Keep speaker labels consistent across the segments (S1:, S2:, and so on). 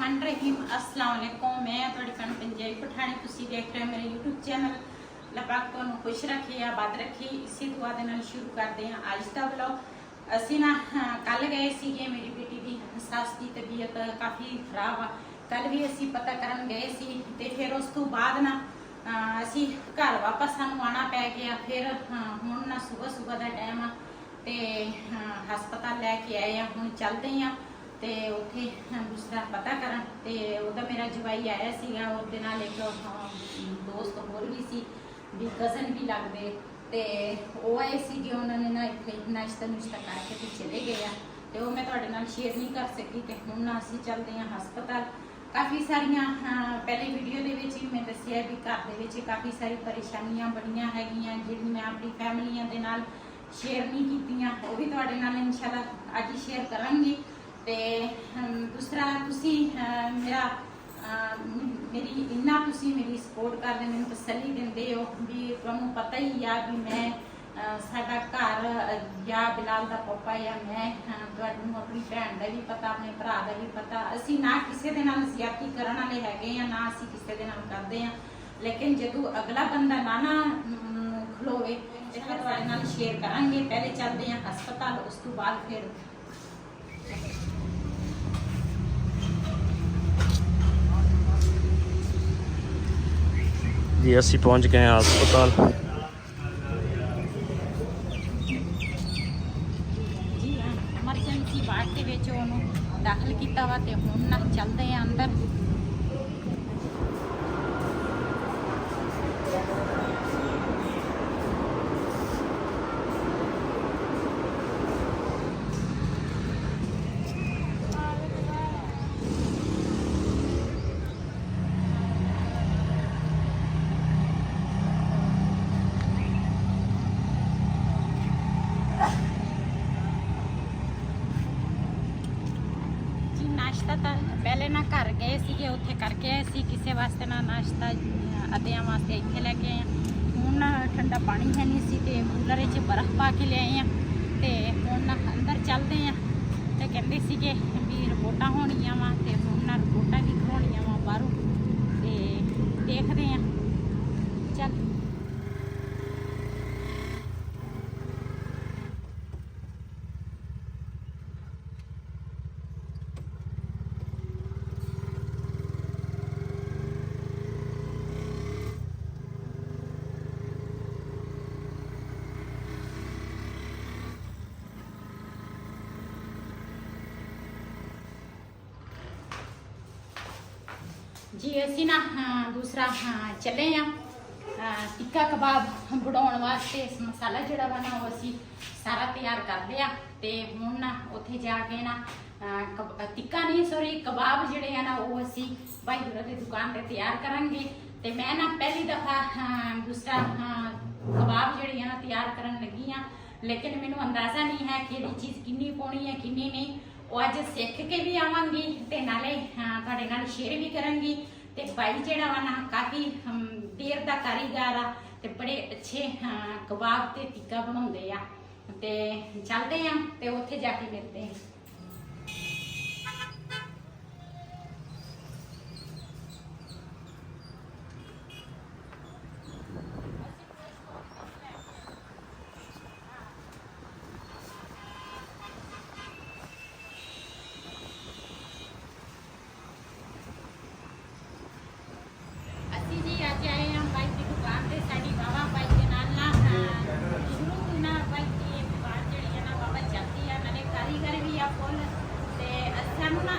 S1: बिस्मिल्लाहिर्रहमानिर्रहीम अस्सलाम वालेकुम। मैं थोड़ी भैन पंजाबी पठानी, तुसी देख रहे हो मेरे यूट्यूब चैनल। अल्लाह पाक तुहानू खुश रखे, आबाद रखे, इसी दुआ दे नाल शुरू करते हैं अज का व्लॉग। असी ना कल गए सीगे, मेरी बेटी की सस की तबीयत काफ़ी खराब आ। कल भी असी पता करन गए सी ते फिर उस तो बाद ना असी घर वापस सानू आना पै गया। फिर हुण ना सुबह सुबह का टाइम आ ते हस्पताल लैके आए हैं। हुण चलते हैं ते उत्थे दूसरा पता करन ते उहदा मेरा जवाई आया सीगा, उहदे नाल एक दोस्त होर भी सी, भी कज़न भी लगदे ते वो आए सीगे। उन्होंने ना इत्थे नाश्ता नुश्ता करके ते चले गए आ ते वो मैं तुहाडे नाल शेयर नहीं कर सकी। ते हुण ना असीं चलदे हां हस्पताल। काफ़ी सारियां पहले वीडियो दे विच भी मैं दस्सिया भी घर दे विच काफ़ी सारी परेशानियां बड़ियां हैगियां जिहड़ी मैं अपनी फैमिलियां दे नाल शेयर नहीं कीतियां, वो भी तुहाडे नाल इंशाअल्लाह अज शेयर करांगी। ते दूसरा तुसी मेरा मेरी इन्ना तुसी मेरी सपोर्ट करदे, मैनूं तसल्ली दिंदे हो भी तुहानूं पता ही आ भी मैं साडा घर या बिलाल दा पापा या मैं तुहानूं अपनी भैन दा भी पता, अपने भरा दा भी पता। असीं ना किसी दे नाल ज़्यादती करन वाले हैगे आ, ना असीं किसी दे नाल करदे आ, लेकिन जदों अगला बंदा ना खलोवे ते फिर तुहाडे नाल शेयर करांगे। पहले चलदे आ हस्पताल, उस तो बाद फिर
S2: जी असी पहुंच गए हैं हस्पताल।
S1: जी हाँ, एमरजेंसी वार्ड के विच ओनू दाखिल किया वा ते हुण ना चलते हैं अंदर। नाश्ता तो पहले ना घर गए सीगे, उत्थे करके आए सी, किसी वास्ते ना नाश्ता अद्धियां वास्ते इत्थे लैके आए हैं। हुण ना ठंडा पानी है नहीं सी ते कूलर च बर्फ पा के ले आए हैं ते हुण ना अंदर चलते हैं। ते कहंदे सीगे भी रिपोर्टां होणियां वा ते हुण ना रिपोर्टां भी करवाउणियां वा बाहरों ते देखदे हैं। चल जी असी ना दूसरा चले टिक्का कबाब बनाने वास्ते मसाला जोड़ा वा ना वो असी सारा तैयार कर लिया ते हुण ना उत्थे जाके ना टिक्का नहीं सॉरी कबाब जोड़े हैं ना वो असी भाई गुरा की दुकान पर तैयार करांगे। ते मैं ना पहली दफ़ा दूसरा कबाब जोड़े हैं ना तैयार करन लगी हाँ, लेकिन मैनू अंदाज़ा नहीं है कि चीज़ किन्नी पाउणी है किन्नी नहीं। वो अज सीख के भी आवांगी ते नाले तुहाडे नाल शेयर भी करांगी। ते भाई जिहड़ा वा ना काफ़ी देर दा कारीगर आ ते बड़े अच्छे कबाब ते टिक्का बनाउंदे आ। ते चलते हैं ते उत्थे जाके मिलते हैं।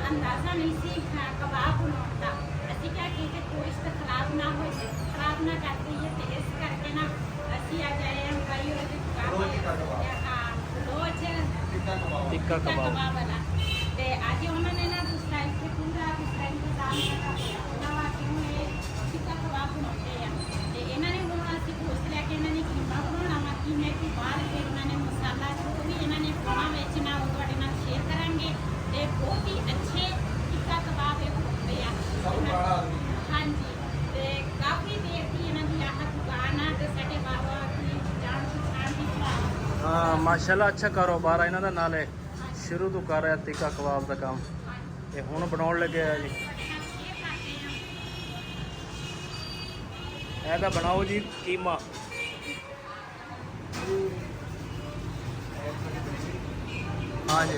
S1: अंदाजा नहीं सी कबाब बनाने का, असी क्या कि गोश्त खराब ना हो जाए, खराब ना कर दईए, तो इस करके ना असी आ जाए हैं भाई और टिक्का कबाब वाला। तो अज उन्होंने ना दूसरा इतने पूरा दूसरा इंतजाम किया क्यों ये टिक्का कबाब बनाते हैं। तो इन्होंने हूँ असं गोश्त लैके इन्होंने कीमा बनाना वा, कीमे के बाद फिर उन्होंने मसाला जो भी इन्होंने पाना बेचना वो तुहाडे नाल शेयर करांगे। ते बहुत ही अच्छे टिक्का कबाब बनते हैं। हाँ जी, तो काफ़ी देर की इन्हों की आह दुकान है तो साढ़े बाबा की जान पहचान की भरा।
S2: हाँ माशाल्लाह अच्छा कारोबार है इन्हों का, नाले शुरू तो कर रहा टिक्का कबाब का काम, ये हुण बनाउण लगे आ जी। ਇਹਦਾ ਬਣਾਓ ਜੀ ਕੀਮਾ। हाँ जी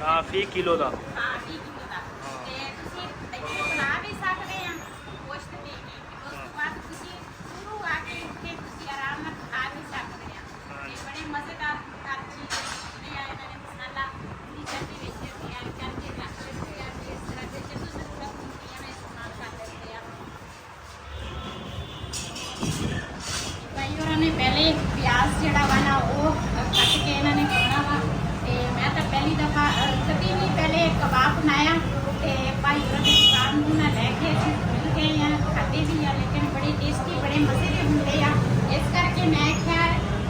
S2: हाँ 20 किलो का
S1: पहले प्याज जड़ा वा ना वो कट के इन्होंने करना वा ते मैं तो पहली दफा कभी नहीं पहले कबाब बनाया ते भाई और दुकान नूं ना लैके मिल गए हैं खाते भी है लेकिन बड़े टेस्टी बड़े मजे के होंगे आ इस करके मैं क्या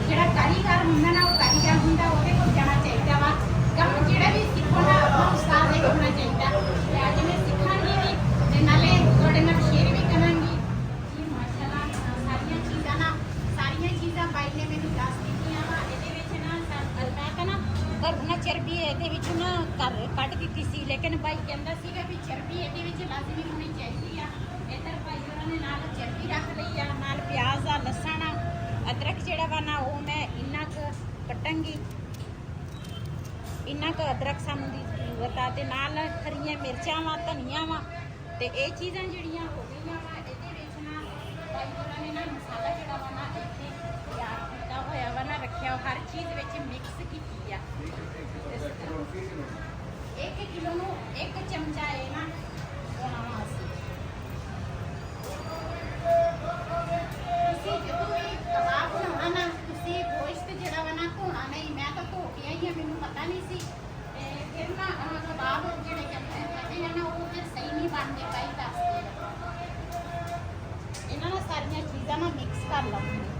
S1: जड़ा कारीगर होंदा ना वो कारीगर होंदा ओदे कोल जाना चाहिए वा कम जेड़ा भी सीखो ना उस्ताद एक होना चाहिए ते आज मैं सीखांगी भी ते नाले थोड़े नाल शेयर भी करांगी जी माशाल्लाह सारियां चीज़ां ना चीज़ां बाई ने मैंने दस दित्तियां वा ਇਹਦੇ ਵਿੱਚ ਨਾ ਮੈਂ ਤਾਂ ਨਾ ਘਰ ਨਾ ਚਰਬੀ ਇਹਦੇ ਵਿੱਚ ਨਾ ਕੱਢ ਦਿੱਤੀ ਸੀ ਲੇਕਿਨ ਭਾਈ ਕਹਿੰਦਾ ਸੀਗਾ ਵੀ ਚਰਬੀ ਇਹਦੇ ਵਿੱਚ ਲਾਜ਼ਮੀ ਹੋਣੀ ਚਾਹੀਦੀ ਆ ਇੱਧਰ ਭਾਈ ਉਹਨਾਂ ਨੇ ਨਾਲ ਚਰਬੀ ਰੱਖ ਲਈ ਆ ਨਾਲ ਪਿਆਜ਼ ਆ ਲਸਣ ਆ ਅਦਰਕ ਜਿਹੜਾ ਵਾ ਨਾ ਉਹ ਮੈਂ ਇੰਨਾ ਕੁ ਕੱਟਾਂਗੀ ਇੰਨਾ ਕੁ ਅਦਰਕ ਸਾਨੂੰ ਦੀ ਜ਼ਰੂਰਤ ਆ ਤੇ ਨਾਲ ਹਰੀਆਂ ਮਿਰਚਾਂ ਵਾ ਧਨੀਆ ਵਾ ਤੇ ਇਹ ਚੀਜ਼ਾਂ ਜਿਹੜੀਆਂ ਹੋ ਗਈਆਂ ਵਾ ਇਹਦੇ ਵਿੱਚ ਨਾ ਭਾਈ ਉਹਨਾਂ ਨੇ ਨਾ ਮਸਾਲਾ ਜਿਹੜਾ ਵਾ ਨਾ ਇੱਥੇ ਤਿਆਰ ਕੀਤਾ ਹੋਇਆ ਵਾ ਨਾ ਰੱਖਿਆ ਹਰ ਚੀਜ਼ ਵਿੱਚ ਮਿਕਸ ਕੀਤੀ ਆ 1 ਕਿਲੋ ਨੂੰ 1 ਚਮਚਾ ਇਹ ਨਾ ਪਾਉਣਾ ਵਾ ਅਸੀਂ ਤੁਸੀਂ ਜਦੋਂ ਵੀ ਕਬਾਬ ਬਣਾਉਣਾ ਨਾ ਤੁਸੀਂ ਗੋਸ਼ਤ ਜਿਹੜਾ ਵਾ ਨਾ ਧੋਣਾ ਨਹੀਂ ਮੈਂ ਤਾਂ ਧੋ ਕੇ ਆਈ ਆ ਮੈਨੂੰ ਪਤਾ ਨਹੀਂ ਸੀ ਤੇ ਫਿਰ ਨਾ ਕਬਾਬ ਜਿਹੜੇ ਕਹਿੰਦੇ ਆ ਨਾ ਉਹ ਫਿਰ ਸਹੀ ਨਹੀਂ ਬਣਦੇ ਭਾਈ ਦੱਸਦੇ ਇਹਨਾਂ ਨਾਲ ਸਾਰੀਆਂ ਚੀਜ਼ਾਂ ਨਾਲ ਮਿਕਸ ਕਰ ਲਵਾਂਗੇ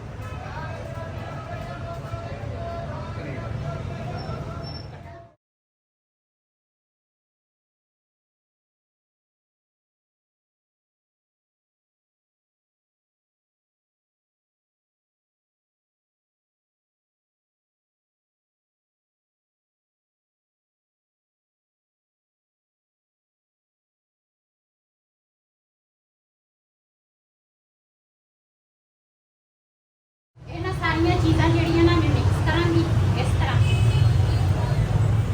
S1: ਸਾਰੀਆਂ ਚੀਜ਼ਾਂ ਜਿਹੜੀਆਂ ਨਾ ਮੈਂ ਮਿਕਸ ਕਰਾਂਗੀ ਇਸ ਤਰ੍ਹਾਂ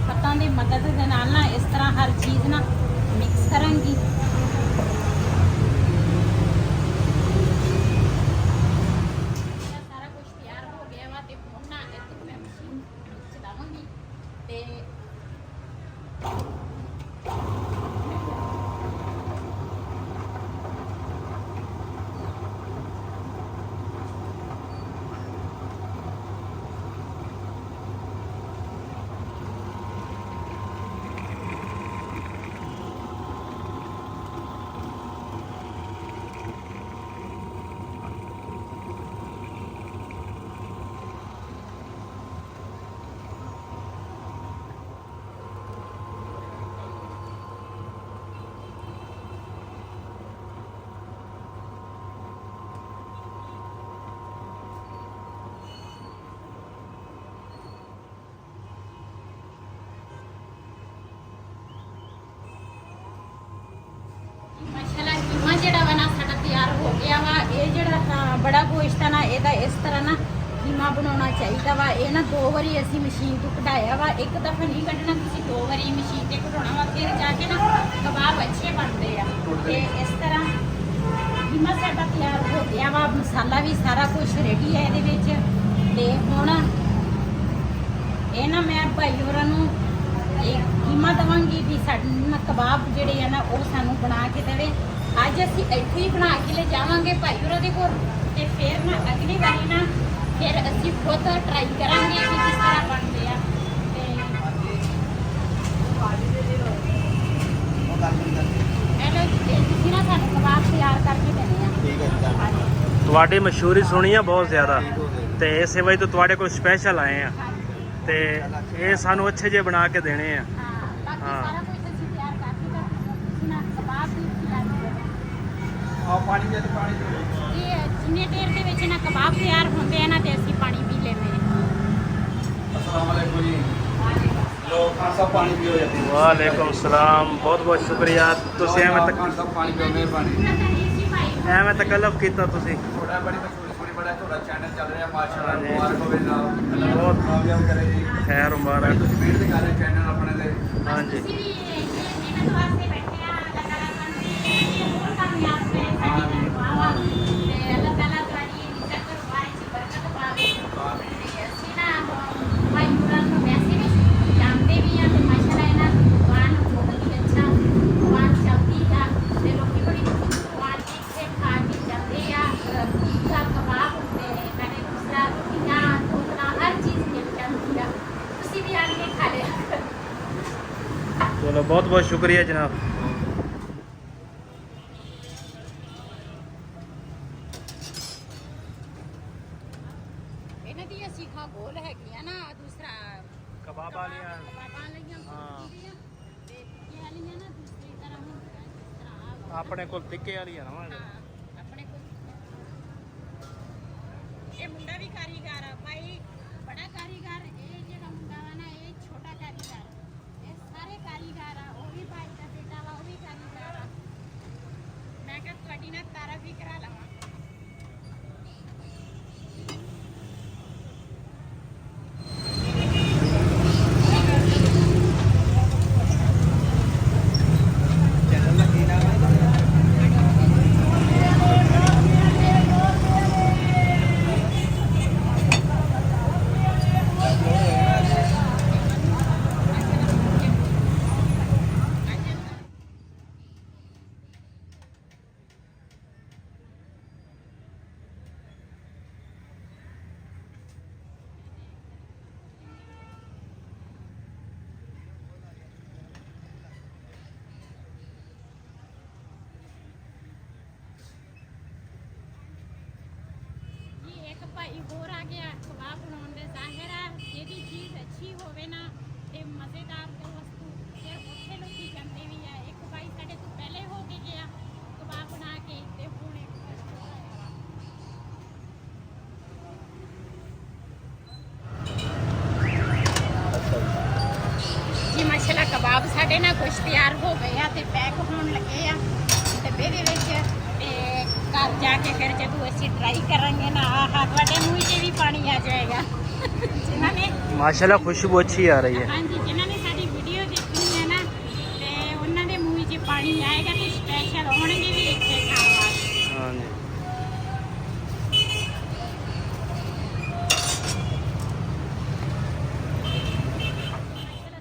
S1: ਹੱਥਾਂ ਦੀ ਮਦਦ ਦੇ ਨਾਲ ਨਾ ਇਸ ਤਰ੍ਹਾਂ ਹਰ ਚੀਜ਼ ਨਾ ਮਿਕਸ ਕਰਾਂਗੀ ਸਾਰਾ ਕੁਝ ਤਿਆਰ ਹੋ ਗਿਆ ਵਾ ਤੇ ਹੁਣ ਨਾ ਇੱਥੇ ਮੈਂ ਮਸ਼ੀਨ ਚਲਾਵਾਂਗੀ ਤੇ बड़ा गोश्त है ना ਇਹਦਾ ਇਸ ਤਰ੍ਹਾਂ ਨਾ ਕੀਮਾ ਬਣਾਉਣਾ ਚਾਹੀਦਾ ਵਾ ਇਹ ਨਾ 2 ਵਾਰੀ ਅਸੀਂ ਮਸ਼ੀਨ ਤੋਂ ਕਢਾਇਆ ਵਾ ਇੱਕ ਦਫਾ ਨਹੀਂ ਕੱਢਣਾ ਤੁਸੀਂ 2 ਵਾਰੀ ਮਸ਼ੀਨ ਤੇ ਕਢਾਉਣਾ ਵਾ ਫਿਰ ਜਾ ਕੇ ਨਾ ਕਬਾਬ ਅੱਛੇ ਬਣਦੇ ਆ ਤੇ ਇਸ ਤਰ੍ਹਾਂ ਕੀਮਾ ਸਾਡਾ ਤਿਆਰ ਹੋ ਗਿਆ ਵਾ ਮਸਾਲਾ ਵੀ ਸਾਰਾ ਕੁਝ ਰੈਡੀ ਹੈ ਇਹਦੇ ਵਿੱਚ ਤੇ ਹੁਣ ਇਹ ਨਾ ਮੈਂ ਭਾਈ ਹੋਰਾਂ ਨੂੰ ਇੱਕ ਕੀਮਾ ਦਵਾਂਗੀ ਵੀ ਸਾਡੇ ਕਬਾਬ ਜਿਹੜੇ ਆ ਨਾ ਉਹ ਸਾਨੂੰ ਬਣਾ ਕੇ ਦੇਵੇ ਅੱਜ ਅਸੀਂ ਇੱਥੇ ਹੀ ਬਣਾ ਕੇ ਲੈ ਜਾਵਾਂਗੇ ਭਾਈ ਹੋਰਾਂ ਦੇ ਕੋਲ ਤੇ ਫਿਰ ਨਾ ਅਗਲੀ ਵਾਰੀ ਨਾ ਫਿਰ ਅਸੀਂ ਖੁਦ ਟਰਾਈ ਕਰਾਂਗੇ ਕਿ ਕਿਸ ਤਰ੍ਹਾਂ ਬਣਦੇ ਆ ਤੇ ਇਹਨੇ ਤੁਸੀਂ ਨਾ ਸਾਨੂੰ ਕਬਾਬ ਤਿਆਰ ਕਰਕੇ ਦੇਣੇ ਆ ਠੀਕ ਹੈ
S2: ਤੁਹਾਡੀ ਮਸ਼ਹੂਰੀ ਸੁਣੀ ਆ ਬਹੁਤ ਜ਼ਿਆਦਾ ਤੇ ਇਸੇ ਵਜ੍ਹਾ ਤੋਂ ਤੁਹਾਡੇ ਕੋਲ ਸਪੈਸ਼ਲ ਆਏ ਆ ਤੇ ਤੇ ਇਹ ਸਾਨੂੰ ਅੱਛੇ ਜੇ ਬਣਾ ਕੇ ਦੇਣੇ ਆ।
S1: ਹਾਂ ਬਾਕੀ
S2: ਹਾਂ।
S1: ਸਾਰਾ ਕੁਝ ਅਸੀਂ ਤਿਆਰ ਕਰ ਦਿੱਤਾ ਤੁਸੀਂ ਨਾ ਕਬਾਬ ਵੀ ਤਿਆਰ ਕਰੋ।
S3: ਆ ਪਾਣੀ ਦੇ ਪਾਣੀ ਦਿਓ।
S1: ਇਹ ਜਿੰਨੇ ਦੇਰ ਦੇ ਵਿੱਚ ਨਾ ਕਬਾਬ ਤਿਆਰ ਹੁੰਦੇ ਆ ਨਾ ਤੇ ਅਸੀਂ ਪਾਣੀ ਪੀ ਲੈਂਦੇ ਹਾਂ।
S3: अस्सलाम वालेकुम जी। लो खान साहब पानी पियो जी।
S2: ਵਾਲੇਕੁਮ ਸਲਾਮ, ਬਹੁਤ ਬਹੁਤ ਸ਼ੁਕਰੀਆ। ਤੁਸੀਂ ਐਵੇਂ
S3: खान साहब पानी पियो मेहरबानी।
S2: ਐਵੇਂ ਤਕੱਲਫ ਕੀਤਾ ਤੁਸੀਂ।
S3: थोड़ा बड़ी मशहूरी थोड़ी बड़ा थोड़ा चैनल चल रहा है माशाल्लाह।
S2: हाँ जी।
S3: मुबारक होवे जनाब। अल्लाह
S2: बहुत
S3: कामयाब करे जी।
S2: ਖੈਰ ਮੁਬਾਰਕ।
S3: तस्वीर दिखा रहे चैनल अपने दे।
S2: ਹਾਂਜੀ
S1: ਅਸੀਂ ਵੀ ਮਿਹਨਤ ਵਾਸਤੇ ਬੈਠੇ ਆ। ਅੱਲਾਹ ਤਾਲਾ ਸਾਨੂੰ ਹੋਰ ਕਾਮਯਾਬ ਕਰੇ ਸਾਡੀ ਦੁਆਵਾਂ ਤੇ ਅੱਲਾਹ ਤਾਲਾ ਤੁਹਾਡੀ ਇੱਜ਼ਤ ਕਰਵਾਏ ਚ ਬਰਕਤ ਪਾਵੇ। ਤੇ ਅਸੀਂ ਨਾ ਭਾਈ ਨੂਰਾਂ ਨੂੰ ਵੈਸੇ ਵੀ ਜਾਣਦੇ ਵੀ ਆ ਤੇ ਮਾਸ਼ਾਅੱਲਾ ਇਹਨਾਂ ਦੀ ਦੁਕਾਨ ਬਹੁਤ ਹੀ ਅੱਛਾ ਦੁਕਾਨ ਚੱਲਦੀ ਆ ਤੇ ਲੋਕੀ ਬੜੀ ਦੁਕਾਨ ਇੱਥੇ ਖਾ ਕੇ ਜਾਂਦੇ ਆ। ਪੀਜ਼ਾ ਕਬਾਬ ਹੁੰਦੇ ਨੇ ਨਾਲੇ ਦੂਸਰਾ ਰੋਟੀਆਂ ਢੋਕਲਾ ਹਰ ਚੀਜ਼ ਮਿਲ ਜਾਂਦੀ ਆ। ਤੁਸੀਂ ਵੀ ਆ ਕੇ ਖਾ ਲਿਆ।
S2: ਚਲੋ ਬਹੁਤ ਬਹੁਤ ਸ਼ੁਕਰੀਆ ਜਨਾਬ।
S1: ਇਹਨਾਂ ਦੀ ਅਸੀਂ ਖਾ ਗੋਲ ਹੈਗੀਆਂ ਨਾ ਦੂਸਰਾ
S2: ਕਬਾਬ ਵਾਲੀਆਂ।
S1: ਕਬਾਬਾਂ ਲਈਆਂ
S2: ਹਾਂ।
S1: ਤੇ ਇਹ ਵਾਲੀਆਂ ਨਾ ਦੂਸਰੀ ਤਰ੍ਹਾਂ ਹੁੰਦੀਆਂ ਜਿਸ ਤਰ੍ਹਾਂ ਆਹ
S2: ਆਪਣੇ ਕੋਲ ਤਿੱਕੇ ਵਾਲੀਆਂ ਨਾ ਵਾਲੇ।
S1: ਹਾਂ, ਆਪਣੇ ਕੋਲ ਇਹ ਮੁੰਡਾ ਵੀ ਕਾਰੀਗਰ ਆ ਭਾਈ, ਬੜਾ ਕਾਰੀਗਰ। ਇਹ ਜਿਹੜਾ ਮੁੰਡਾ ਵਾ ਨਾ ਇਹ ਛੋਟਾ ਕਾਰੀਗਰ, ਇਹ ਸਾਰੇ ਕਾਰੀਗਰ ਆ। ਉਹ ਵੀ ਭਾਈ ਦਾ ਬੇਟਾ ਵਾ, ਉਹ ਵੀ ਕਾਰੀਗਰ ਆ। ਮੈਂ ਕਿਹਾ ਤੁਹਾਡੀ ਨਾਲ ਤਾਰੀਫ ਵੀ ਕਰਾ ਲਵਾਂ।
S3: चैनल का की नाम है?
S1: ਜੀ ਇੱਕ ਭਾਈ ਹੋਰ ਆ ਗਿਆ ਕਬਾਬ ਬਣਾਉਣ ਦੇ। ਜ਼ਾਹਿਰ ਆ ਜਿਹਦੀ ਚੀਜ਼ ਅੱਛੀ ਹੋਵੇ ਨਾ ਤੇ ਮਜ਼ੇਦਾਰ ਤੇ ਵਸਤੂ ਫਿਰ ਉੱਥੇ ਲੋਕੀ ਜਾਂਦੇ ਵੀ ਆ। ਇੱਕ ਭਾਈ ਸਾਡੇ ਤੋਂ ਪਹਿਲੇ ਹੋ ਕੇ ਗਿਆ ਕਬਾਬ ਬਣਾ ਕੇ ਤੇ ਹੁਣ ਇੱਕ ਹੋਰ ਆਇਆ ਵਾ। ਜੀ ਮਾਸ਼ਾਅੱਲਾ ਕਬਾਬ ਸਾਡੇ ਨਾਲ ਕੁਛ ਤਿਆਰ ਹੋ ਗਏ ਆ ਤੇ ਪੈਕ ਹੋਣ ਲੱਗੇ ਆ ਡੱਬੇ ਦੇ ਵਿੱਚ। ਤੇ ਘਰ ਜਾ ਕੇ ਫਿਰ ਜਦੋਂ ਅਸੀਂ ਟਰਾਈ ਕਰਾਂਗੇ ਨਾ ਆਹ ਤੁਹਾਡੇ ਮੂੰਹ 'ਚ ਵੀ ਪਾਣੀ ਆ ਜਾਏਗਾ। ਜਿਨ੍ਹਾਂ ਨੇ
S2: ਮਾਸ਼ਾਅੱਲਾ ਖੁਸ਼ਬੂ ਅੱਛੀ ਆ ਰਹੀ ਹੈ।
S1: ਹਾਂਜੀ ਜਿਨ੍ਹਾਂ ਨੇ ਸਾਡੀ ਵੀਡੀਓ ਦੇਖੀ ਹੈ ਨਾ ਤੇ ਉਹਨਾਂ ਦੇ ਮੂੰਹ 'ਚ ਪਾਣੀ ਆਏਗਾ ਤੇ ਸਪੈਸ਼ਲ ਆਉਣਗੇ ਵੀ ਇੱਥੇ ਖਾਣ ਵਾਸਤੇ।
S2: ਹਾਂਜੀ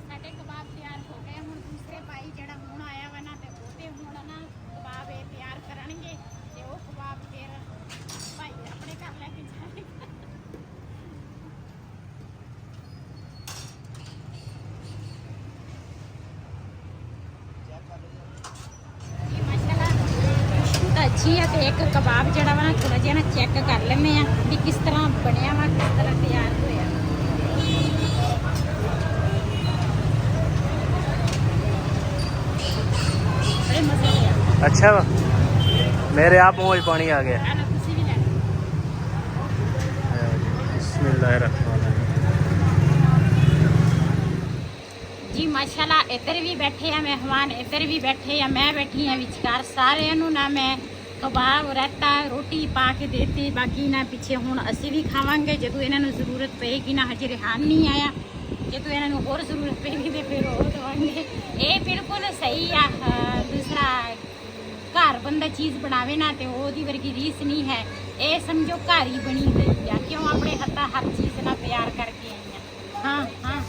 S1: ਸਾਡੇ ਕਬਾਬ ਤਿਆਰ ਹੋ ਗਏ। ਹੁਣ ਦੂਸਰੇ ਭਾਈ ਜਿਹੜਾ ਹੁਣ ਆਇਆ ਵਾ ਨਾ ਤੇ ਉਹਦੇ ਹੁਣ ਨਾ ਕਬਾਬ ਇਹ ਤਿਆਰ ਕਰਨਗੇ ਤੇ ਉਹ ਕਬਾਬ ਫਿਰ ਭਾਈ ਆਪਣੇ ਘਰ ਲੈ ਕੇ ਜਾਣਗੇ। ਇਹ ਮਾਸ਼ਾਅੱਲਾ ਖੁਸ਼ਬੂ ਤਾਂ ਅੱਛੀ ਆ ਤੇ ਇੱਕ ਕਬਾਬ ਜਿਹੜਾ ਵਾ ਨਾ ਥੋੜਾ ਜਿਹਾ ਨਾ ਚੈੱਕ ਕਰ ਲੈਂਦੇ ਆ ਵੀ ਕਿਸ ਤਰ੍ਹਾਂ ਬਣਿਆ ਵਾ ਕਿਸ ਤਰ੍ਹਾਂ ਤਿਆਰ ਹੋਇਆ। ਬੜੇ ਮਜ਼ੇ ਦੇ ਆ।
S2: ਅੱਛਾ ਵਾ। ਮੇਰੇ ਆਪ ਮੂੰਹ 'ਚ ਪਾਣੀ ਆ ਗਿਆ।
S1: ਆ ਲਓ ਤੁਸੀਂ ਵੀ ਲੈ ਲਓ।
S2: ਬਿਸਮਿल्लाहिर्रहमानिर्रहीम।
S1: ਜੀ ਮਾਸ਼ਾਅੱਲਾ ਇੱਧਰ ਵੀ ਬੈਠੇ ਆ ਮਹਿਮਾਨ, ਇੱਧਰ ਵੀ ਬੈਠੇ ਆ, ਮੈਂ ਬੈਠੀ ਆ ਵਿਚਕਾਰ। ਸਾਰਿਆਂ ਨੂੰ ਨਾ ਮੈਂ ਕਬਾਬ ਰਾਇਤਾ ਰੋਟੀ ਪਾ ਕੇ ਦੇਤੀ। ਬਾਕੀ ਨਾ ਪਿੱਛੇ ਹੁਣ ਅਸੀਂ ਵੀ ਖਾਵਾਂਗੇ ਜਦੋਂ ਇਹਨਾਂ ਨੂੰ ਜ਼ਰੂਰਤ ਪਏਗੀ ਨਾ। ਹਜੇ ਰਿਹਾਨ ਨਹੀਂ ਆਇਆ, ਜਦੋਂ ਇਹਨਾਂ ਨੂੰ ਹੋਰ ਜ਼ਰੂਰਤ ਪਏਗੀ ਤੇ ਫਿਰ ਉਹ ਦਵਾਂਗੇ। ਇਹ ਬਿਲਕੁਲ ਸਹੀ ਆ। ਦੂਸਰਾ ਘਰ ਬੰਦਾ ਚੀਜ਼ ਬਣਾਵੇ ਨਾ ਤੇ ਉਹਦੀ ਵਰਗੀ ਰੀਸ ਨਹੀਂ ਹੈ। ਇਹ ਸਮਝੋ ਘਰ ਹੀ ਬਣੀ ਹੋਈ ਆ। ਕਿਉਂ ਆਪਣੇ ਹੱਥਾਂ ਹਰ ਚੀਜ਼ ਨਾਲ ਤਿਆਰ ਕਰਕੇ ਆਈ ਆ। ਹਾਂ ਹਾਂ